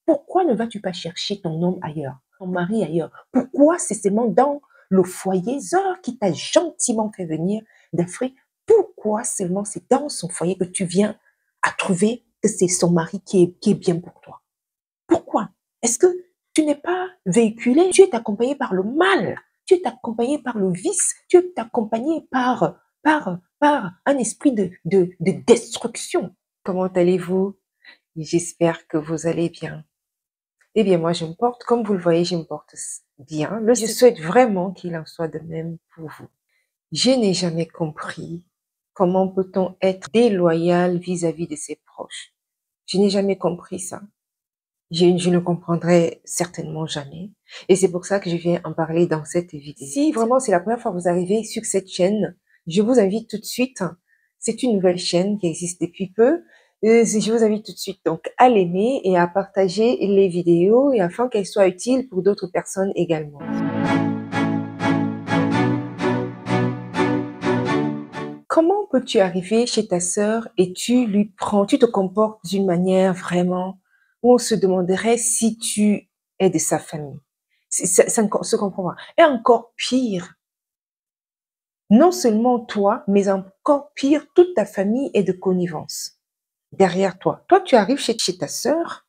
Pourquoi ne vas-tu pas chercher ton homme ailleurs, ton mari ailleurs? Pourquoi c'est seulement dans le foyer, Zor qui t'a gentiment fait venir d'Afrique? Pourquoi seulement c'est dans son foyer que tu viens à trouver que c'est son mari qui est bien pour toi? Pourquoi? Est-ce que tu n'es pas véhiculé? Tu es accompagné par le mal, tu es accompagné par le vice, tu es accompagné par un esprit de destruction. Comment allez-vous? J'espère que vous allez bien. Eh bien, moi, je me porte, comme vous le voyez, je me porte bien. Je souhaite vraiment qu'il en soit de même pour vous. Je n'ai jamais compris comment peut-on être déloyal vis-à-vis de ses proches. Je n'ai jamais compris ça. Je ne comprendrai certainement jamais. Et c'est pour ça que je viens en parler dans cette vidéo. Si vraiment c'est la première fois que vous arrivez sur cette chaîne, je vous invite tout de suite. C'est une nouvelle chaîne qui existe depuis peu. Je vous invite tout de suite donc à l'aimer et à partager les vidéos et afin qu'elles soient utiles pour d'autres personnes également. Comment peux-tu arriver chez ta sœur et tu te comportes d'une manière vraiment où on se demanderait si tu es de sa famille. Ça ne se comprend pas. Et encore pire, non seulement toi, mais encore pire, toute ta famille est de connivence derrière toi. Toi, tu arrives chez ta sœur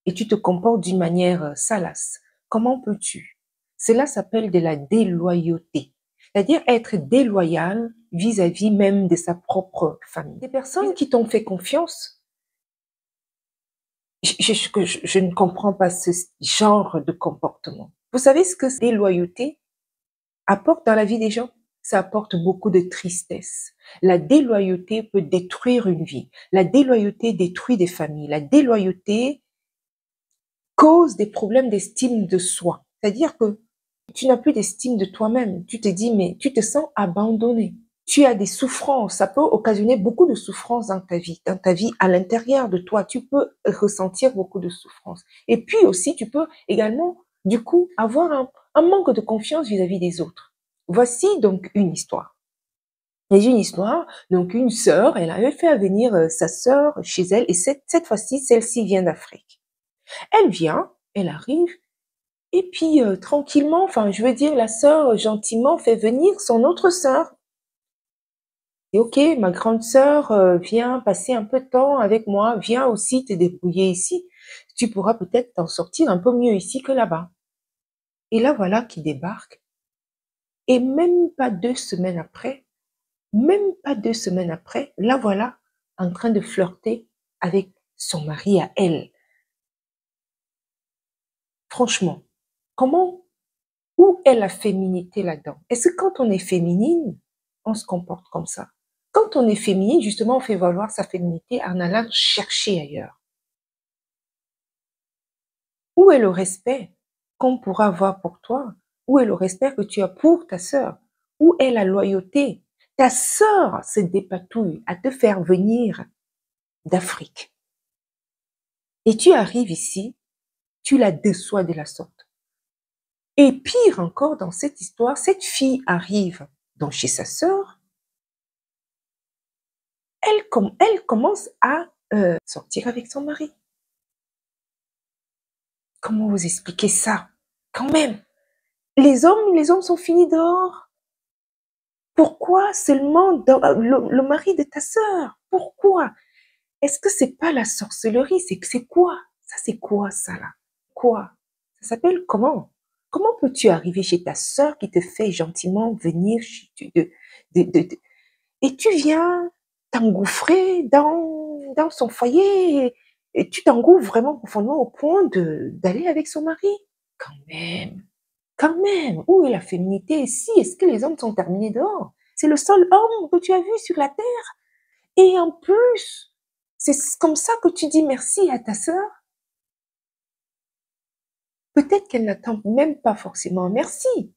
et tu te comportes d'une manière salace. Comment peux-tu? Cela s'appelle de la déloyauté. C'est-à-dire être déloyal vis-à-vis même de sa propre famille. Des personnes qui t'ont fait confiance, je ne comprends pas ce genre de comportement. Vous savez ce que déloyauté apporte dans la vie des gens? Ça apporte beaucoup de tristesse. La déloyauté peut détruire une vie. La déloyauté détruit des familles. La déloyauté cause des problèmes d'estime de soi. C'est-à-dire que tu n'as plus d'estime de toi-même. Tu te dis, mais tu te sens abandonné. Tu as des souffrances. Ça peut occasionner beaucoup de souffrances dans ta vie à l'intérieur de toi. Tu peux ressentir beaucoup de souffrances. Et puis aussi, tu peux également, du coup, avoir un manque de confiance vis-à-vis des autres. Voici donc une histoire. Il y a une histoire, donc une sœur, elle avait fait venir sa sœur chez elle et cette fois-ci, celle-ci vient d'Afrique. Elle vient, elle arrive, et puis tranquillement, enfin je veux dire, la sœur gentiment fait venir son autre sœur. Et ok, ma grande sœur, viens passer un peu de temps avec moi, viens aussi te débrouiller ici. Tu pourras peut-être t'en sortir un peu mieux ici que là-bas. Et là voilà qui débarque. Et même pas 2 semaines après, la voilà en train de flirter avec son mari à elle. Franchement, où est la féminité là-dedans? Est-ce que quand on est féminine, on se comporte comme ça? Quand on est féminine, justement, on fait valoir sa féminité en allant chercher ailleurs. Où est le respect qu'on pourra avoir pour toi? Où est le respect que tu as pour ta sœur? Où est la loyauté? Ta sœur se dépatouille à te faire venir d'Afrique. Et tu arrives ici, tu la déçois de la sorte. Et pire encore dans cette histoire, cette fille arrive donc chez sa sœur. Elle commence à sortir avec son mari. Comment vous expliquer ça? Quand même, les hommes sont finis dehors. Pourquoi seulement le mari de ta sœur? Pourquoi? Est-ce que c'est pas la sorcellerie? C'est quoi? Ça, c'est quoi ça là? Quoi? Ça s'appelle comment? Comment peux-tu arriver chez ta sœur qui te fait gentiment venir et tu viens t'engouffrer dans son foyer et tu t'engouffres vraiment profondément au point d'aller avec son mari? Quand même, quand même, où est la féminité ici? Est-ce que les hommes sont terminés dehors? C'est le seul homme que tu as vu sur la terre. Et en plus, c'est comme ça que tu dis merci à ta sœur. Peut-être qu'elle n'attend même pas forcément un merci.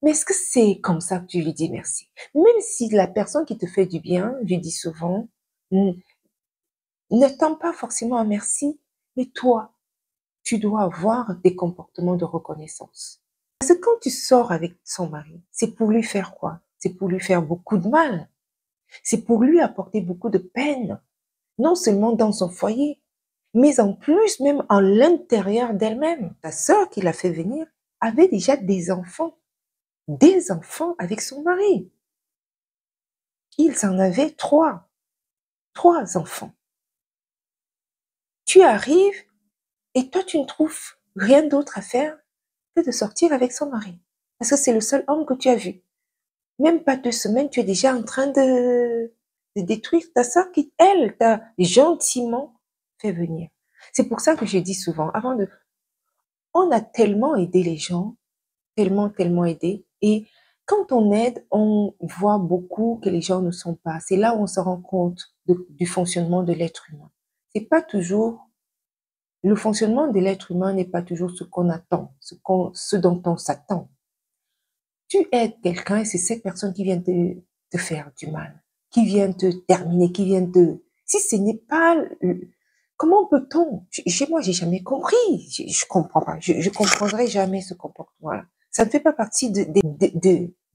Mais est-ce que c'est comme ça que tu lui dis merci? Même si la personne qui te fait du bien, je dis souvent, n'attend pas forcément un merci, mais toi, tu dois avoir des comportements de reconnaissance. Parce que quand tu sors avec son mari, c'est pour lui faire quoi? C'est pour lui faire beaucoup de mal. C'est pour lui apporter beaucoup de peine. Non seulement dans son foyer, Mais en plus, même en l'intérieur d'elle-même, ta sœur qui l'a fait venir avait déjà des enfants avec son mari. Ils en avaient 3 enfants. Tu arrives et toi, tu ne trouves rien d'autre à faire que de sortir avec son mari. Parce que c'est le seul homme que tu as vu. Même pas 2 semaines, tu es déjà en train de détruire ta sœur qui, elle, t'a gentiment fait venir. C'est pour ça que je dis souvent, on a tellement aidé les gens, tellement aidé. Et quand on aide, on voit beaucoup que les gens ne sont pas. C'est là où on se rend compte du fonctionnement de l'être humain. C'est pas toujours, le fonctionnement de l'être humain n'est pas toujours ce qu'on attend, ce dont on s'attend. Tu aides quelqu'un et c'est cette personne qui vient te faire du mal, qui vient te terminer, qui vient te... Si ce n'est pas... Comment peut-on... Chez moi, j'ai jamais compris. Je comprends pas. Je comprendrai jamais ce comportement-là. Ça ne fait pas partie de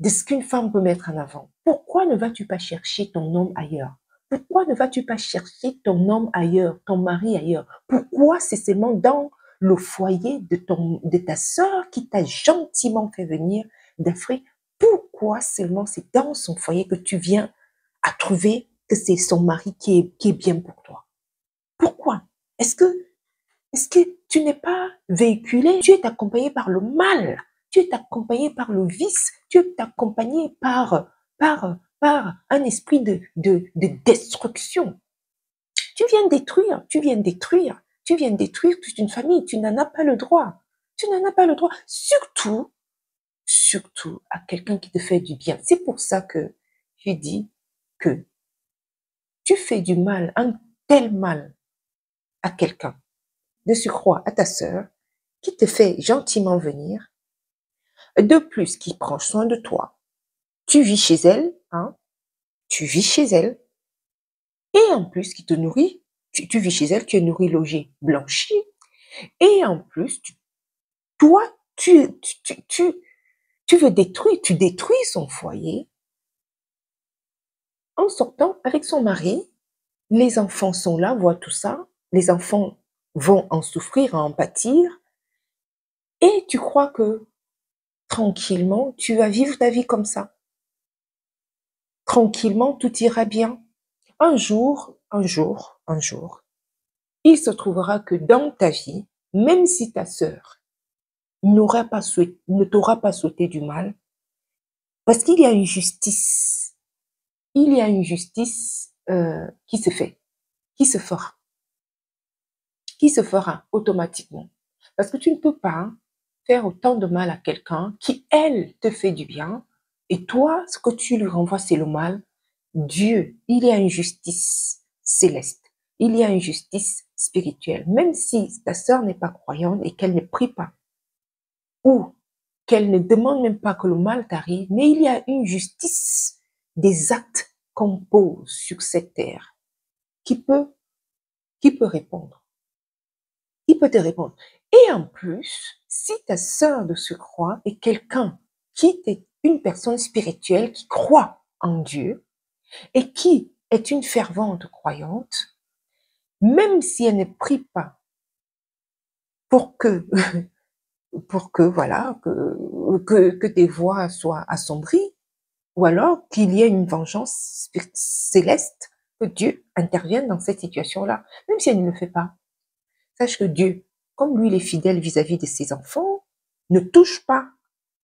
ce qu'une femme peut mettre en avant. Pourquoi ne vas-tu pas chercher ton homme ailleurs? Pourquoi ne vas-tu pas chercher ton homme ailleurs, ton mari ailleurs? Pourquoi c'est seulement dans le foyer de ta sœur qui t'a gentiment fait venir d'Afrique? Pourquoi seulement c'est dans son foyer que tu viens à trouver que c'est son mari qui est bien pour toi? Pourquoi? Est-ce que tu n'es pas véhiculé? Tu es accompagné par le mal, tu es accompagné par le vice, tu es accompagné par un esprit de destruction. Tu viens détruire, tu viens détruire, tu viens détruire toute une famille. Tu n'en as pas le droit. Tu n'en as pas le droit. Surtout à quelqu'un qui te fait du bien. C'est pour ça que je dis que tu fais du mal, un tel mal à quelqu'un, de surcroît à ta sœur, qui te fait gentiment venir, de plus qui prend soin de toi. Tu vis chez elle, hein, tu vis chez elle, et en plus qui te nourrit. Tu vis chez elle, tu es nourri, logé, blanchi, et en plus, toi, tu veux détruire, tu détruis son foyer en sortant avec son mari. Les enfants sont là, voient tout ça. Les enfants vont en souffrir, en pâtir. Et tu crois que tranquillement, tu vas vivre ta vie comme ça. Tranquillement, tout ira bien. Un jour, il se trouvera que dans ta vie, même si ta sœur ne t'aura pas souhaité du mal, parce qu'il y a une justice, qui se fait, qui se fera, automatiquement. Parce que tu ne peux pas faire autant de mal à quelqu'un qui, elle, te fait du bien, et toi, ce que tu lui renvoies, c'est le mal. Dieu, il y a une justice céleste, il y a une justice spirituelle. Même si ta sœur n'est pas croyante et qu'elle ne prie pas, ou qu'elle ne demande même pas que le mal t'arrive, mais il y a une justice des actes qu'on pose sur cette terre qui peut répondre, qui peut te répondre. Et en plus, si ta sœur de surcroît est quelqu'un qui est une personne spirituelle qui croit en Dieu et qui est une fervente croyante, même si elle ne prie pas pour que, voilà, que tes voies soient assombries, ou alors qu'il y ait une vengeance céleste, que Dieu intervienne dans cette situation-là, même si elle ne le fait pas. Sache que Dieu, comme lui, il est fidèle vis-à-vis de ses enfants, ne touche pas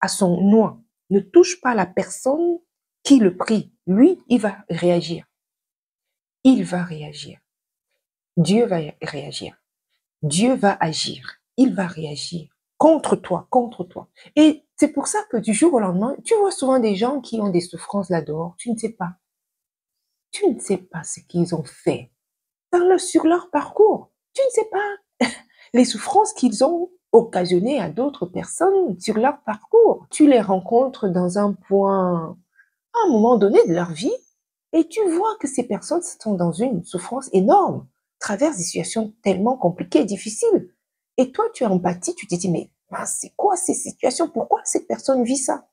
à son noix, ne touche pas la personne qui le prie. Lui, il va réagir. Il va réagir. Dieu va réagir. Dieu va agir. Il va réagir contre toi, contre toi. Et c'est pour ça que du jour au lendemain, tu vois souvent des gens qui ont des souffrances là-dehors. Tu ne sais pas. Tu ne sais pas ce qu'ils ont fait sur leur parcours. Tu ne sais pas les souffrances qu'ils ont occasionnées à d'autres personnes sur leur parcours. Tu les rencontres dans un point, à un moment donné de leur vie, et tu vois que ces personnes sont dans une souffrance énorme, traversent des situations tellement compliquées et difficiles. Et toi, tu as empathie, tu te dis, mais c'est quoi ces situations? Pourquoi cette personne vit ça?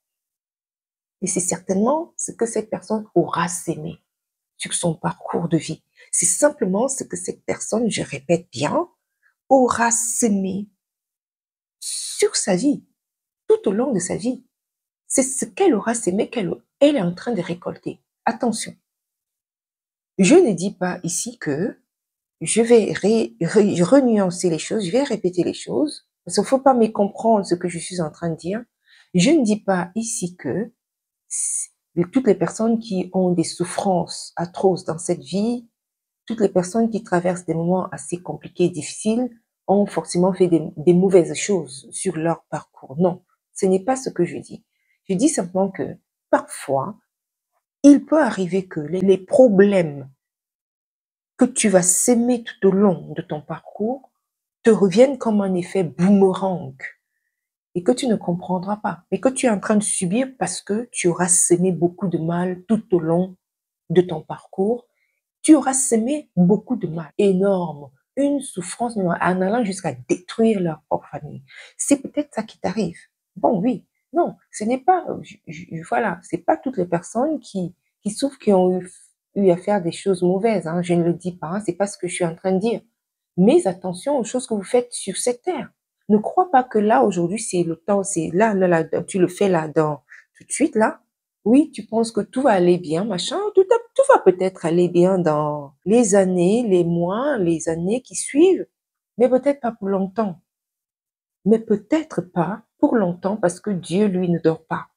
Et c'est certainement ce que cette personne aura sémé sur son parcours de vie. C'est simplement ce que cette personne, je répète bien, aura semé sur sa vie, tout au long de sa vie. C'est ce qu'elle aura semé qu'elle est en train de récolter. Attention, je ne dis pas ici que je vais renuancer les choses, je vais répéter les choses, parce qu'il ne faut pas mécomprendre ce que je suis en train de dire. Je ne dis pas ici que toutes les personnes qui ont des souffrances atroces dans cette vie, toutes les personnes qui traversent des moments assez compliqués et difficiles, ont forcément fait des mauvaises choses sur leur parcours. Non, ce n'est pas ce que je dis. Je dis simplement que parfois, il peut arriver que les problèmes que tu vas s'aimer tout au long de ton parcours te reviennent comme un effet boomerang et que tu ne comprendras pas, mais que tu es en train de subir parce que tu auras semé beaucoup de mal tout au long de ton parcours. Tu auras semé beaucoup de mal, énorme, une souffrance en allant jusqu'à détruire leur propre famille. C'est peut-être ça qui t'arrive. Bon, oui, non, ce n'est pas, voilà, c'est pas toutes les personnes qui souffrent qui ont eu à faire des choses mauvaises, hein, je ne le dis pas, hein, c'est pas ce que je suis en train de dire. Mais attention aux choses que vous faites sur cette terre. Ne crois pas que là, aujourd'hui, c'est le temps, c'est là, tu le fais là, tout de suite, là. Oui, tu penses que tout va aller bien, machin, tout va peut-être aller bien dans les années, les mois, les années qui suivent, mais peut-être pas pour longtemps. Mais peut-être pas pour longtemps parce que Dieu, lui, ne dort pas.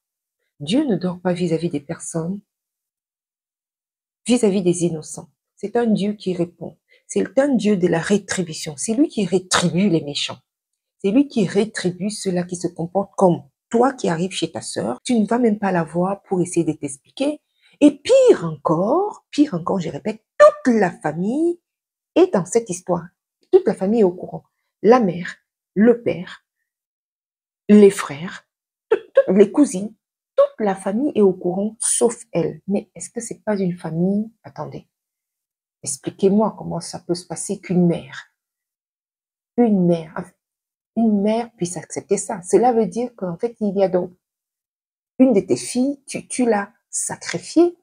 Dieu ne dort pas vis-à-vis des personnes, vis-à-vis des innocents. C'est un Dieu qui répond. C'est un Dieu de la rétribution. C'est lui qui rétribue les méchants. C'est lui qui rétribue ceux-là qui se comportent comme toi qui arrives chez ta sœur. Tu ne vas même pas la voir pour essayer de t'expliquer. Et pire encore, je répète, toute la famille est dans cette histoire. Toute la famille est au courant. La mère, le père, les frères, les cousines, toute la famille est au courant, sauf elle. Mais est-ce que c'est pas une famille? Attendez. Expliquez-moi comment ça peut se passer qu'une mère, une mère puisse accepter ça. Cela veut dire qu'en fait, il y a donc une de tes filles, tu l'as sacrifiée.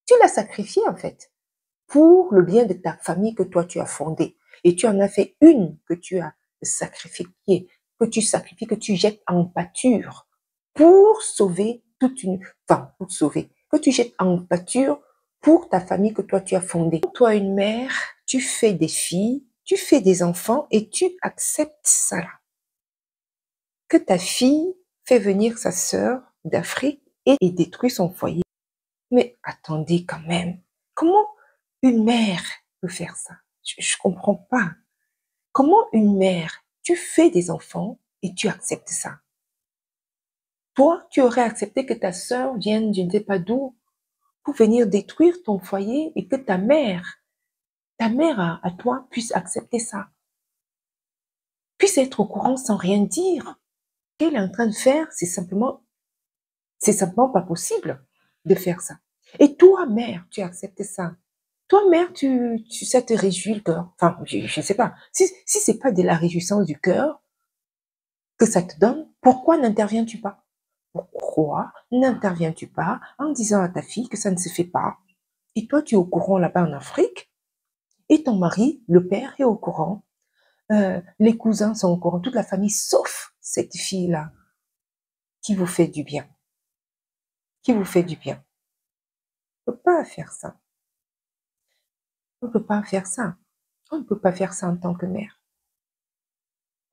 Tu l'as sacrifiée, en fait, pour le bien de ta famille que toi, tu as fondée. Et tu en as fait une que tu as sacrifiée, que tu sacrifies, que tu jettes en pâture pour sauver pour sauver, que tu jettes en pâture pour ta famille que toi, tu as fondée. Toi, une mère, tu fais des filles, tu fais des enfants et tu acceptes ça. Que ta fille fait venir sa sœur d'Afrique et détruit son foyer. Mais attendez quand même, comment une mère peut faire ça? Je comprends pas. Comment une mère, tu fais des enfants et tu acceptes ça? Toi, tu aurais accepté que ta sœur vienne je ne sais pas d'où pour venir détruire ton foyer et que ta mère à toi, puisse accepter ça, puisse être au courant sans rien dire. Ce qu'elle est en train de faire, c'est simplement pas possible de faire ça. Et toi, mère, tu acceptes ça. Toi, mère, ça te réjouit le cœur. Enfin, je ne sais pas. Si c'est pas de la réjouissance du cœur que ça te donne, pourquoi n'interviens-tu pas? Pourquoi n'interviens-tu pas en disant à ta fille que ça ne se fait pas? Et toi, tu es au courant là-bas en Afrique, et ton mari, le père, est au courant, les cousins sont au courant, toute la famille, sauf cette fille-là, qui vous fait du bien. Qui vous fait du bien. On ne peut pas faire ça. On ne peut pas faire ça. On ne peut pas faire ça en tant que mère.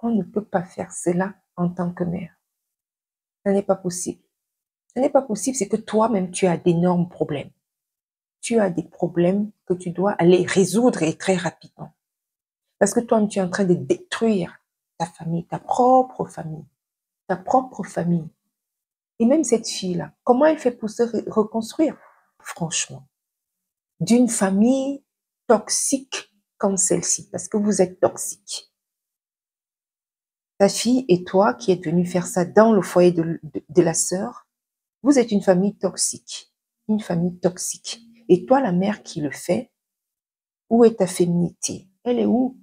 On ne peut pas faire cela en tant que mère. Ce n'est pas possible. Ce n'est pas possible, c'est que toi-même, tu as d'énormes problèmes. Tu as des problèmes que tu dois aller résoudre et très rapidement. Parce que toi-même, tu es en train de détruire ta famille, ta propre famille. Ta propre famille. Et même cette fille-là, comment elle fait pour se reconstruire? Franchement, d'une famille toxique comme celle-ci, parce que vous êtes toxique. Ta fille et toi qui êtes venus faire ça dans le foyer de la sœur, vous êtes une famille toxique. Une famille toxique. Et toi, la mère qui le fait, où est ta féminité? Elle est où?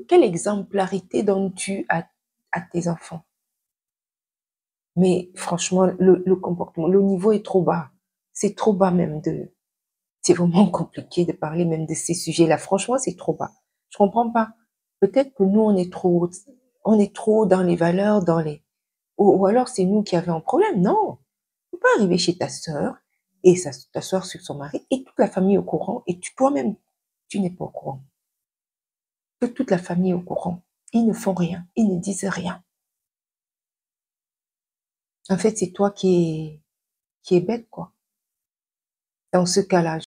Quelle exemplarité donnes-tu à tes enfants? Mais franchement, le comportement, le niveau est trop bas. C'est trop bas même c'est vraiment compliqué de parler même de ces sujets-là. Franchement, c'est trop bas. Je comprends pas. Peut-être que nous, on est trop dans les valeurs, ou alors c'est nous qui avons un problème. Non, tu peux arriver chez ta sœur et t'asseoir sur son mari et toute la famille est au courant et toi-même, tu n'es pas au courant. Que toute la famille est au courant. Ils ne font rien, ils ne disent rien. En fait, c'est toi qui est bête, quoi. Dans ce cas-là,